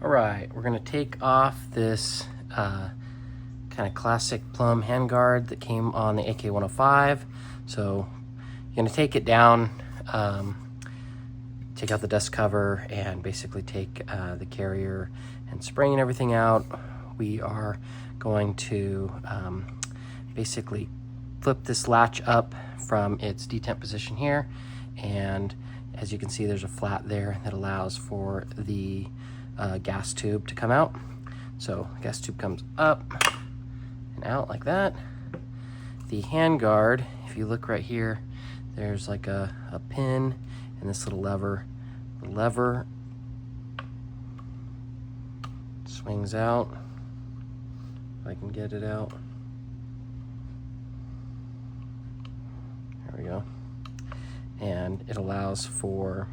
All right, we're gonna take off this kind of classic plum handguard that came on the AK-105. So you're gonna take it down, take out the dust cover, and basically take the carrier and spring and everything out. We are going to basically flip this latch up from its detent position here, and as you can see, there's a flat there that allows for the gas tube to come out. So the gas tube comes up and out like that. The handguard, if you look right here, there's like a pin and this little lever. The lever swings out, if I can get it out. There we go. And it allows for,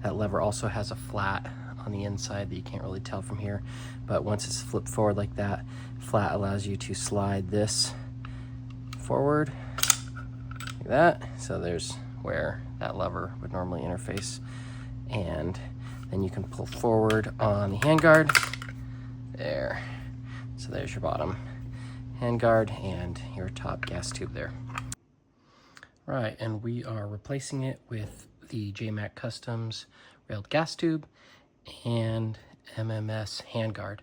that lever also has a flat on the inside that you can't really tell from here, but once it's flipped forward like that, flat allows you to slide this forward like that. So there's where that lever would normally interface, and then you can pull forward on the handguard there. So there's your bottom handguard and your top gas tube there. Right, and we are replacing it with the JMac Customs railed gas tube and MMS Handguard.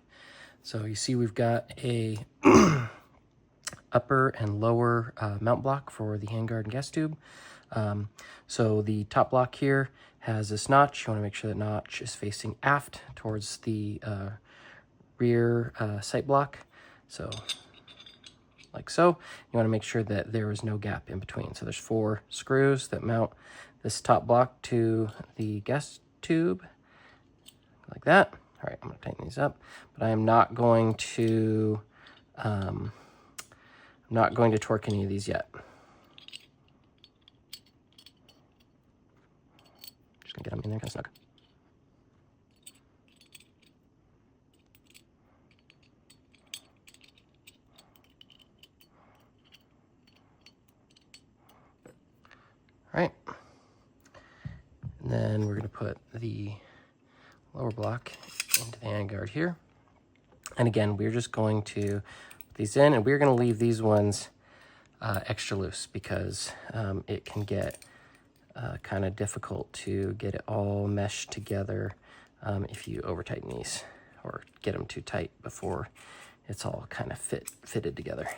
So you see we've got a upper and lower mount block for the handguard and gas tube. So the top block here has this notch. You want to make sure that notch is facing aft towards the rear sight block. So like so. You want to make sure that there is no gap in between. So there's 4 screws that mount this top block to the gas tube like that. All right, I'm going to tighten these up, but I am not going to torque any of these yet. Just gonna get them in there kind of snug. All right, and then we're gonna put the lower block into the handguard here. And again, we're just going to put these in, and we're gonna leave these ones extra loose because it can get kind of difficult to get it all meshed together if you over tighten these or get them too tight before it's all kind of fitted together.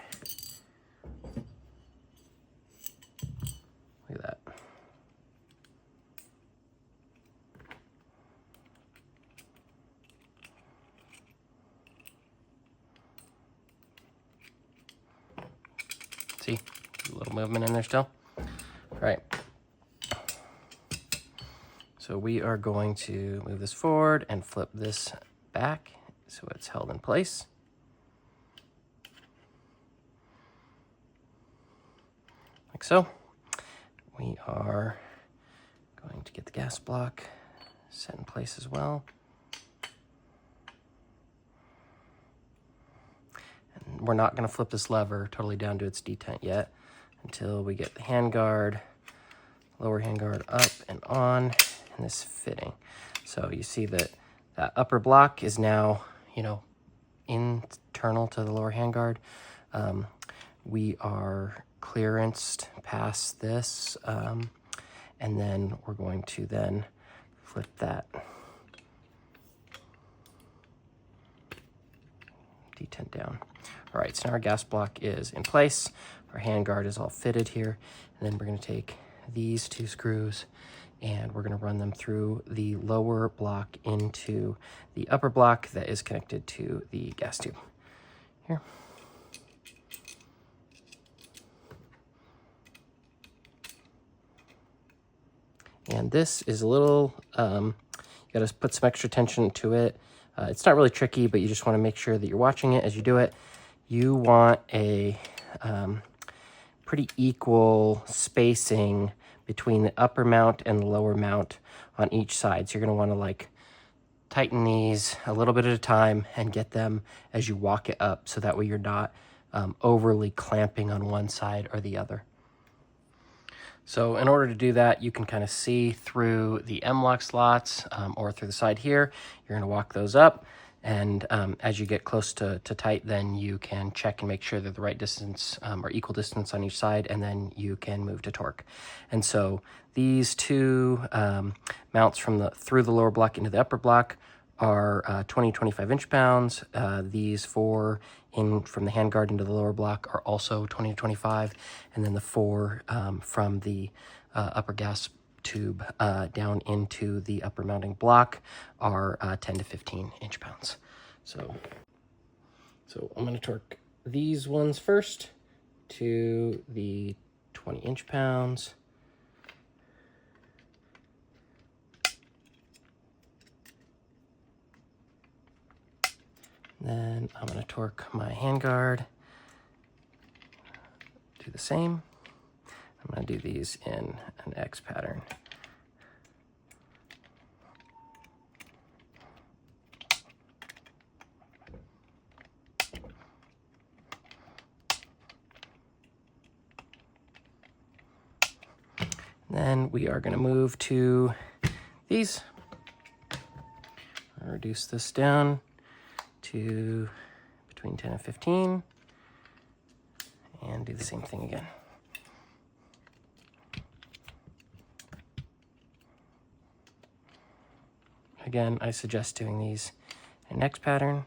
Look at that. See, a little movement in there still. All right. So we are going to move this forward and flip this back so it's held in place. Like so. We are going to get the gas block set in place as well. And we're not going to flip this lever totally down to its detent yet until we get the handguard, lower handguard up and on, and this fitting. So you see that that upper block is now, you know, internal to the lower handguard. We are clearanced past this, and then we're going to then flip that detent down. All right, so now our gas block is in place. Our handguard is all fitted here, and then we're going to take these 2 screws and we're going to run them through the lower block into the upper block that is connected to the gas tube here. And this is a little, you got to put some extra tension to it. It's not really tricky, but you just want to make sure that you're watching it as you do it. You want a pretty equal spacing between the upper mount and the lower mount on each side. So you're going to want to like tighten these a little bit at a time and get them as you walk it up, so that way you're not overly clamping on one side or the other. So in order to do that, you can kind of see through the M-lock slots or through the side here. You're gonna walk those up, and as you get close to tight, then you can check and make sure they're the right distance or equal distance on each side, and then you can move to torque. And so these two mounts from through the lower block into the upper block are 25 inch-pounds. These four from the handguard into the lower block are also 20 to 25, and then the four from the upper gas tube down into the upper mounting block are 10 to 15 inch-pounds. So I'm going to torque these ones first to the 20 inch-pounds. Then I'm going to torque my handguard, do the same. I'm going to do these in an X pattern. Then we are going to move to these. I'll reduce this down to between 10 and 15, and do the same thing again. Again, I suggest doing these in X pattern.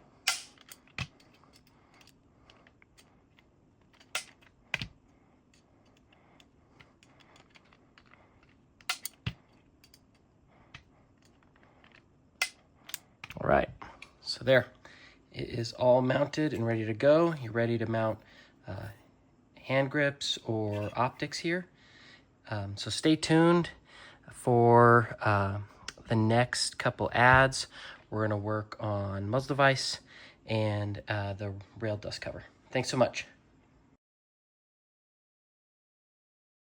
All right, so there. It is all mounted and ready to go. You're ready to mount hand grips or optics here. So stay tuned for the next couple ads. We're going to work on muzzle device and the rail dust cover. Thanks so much.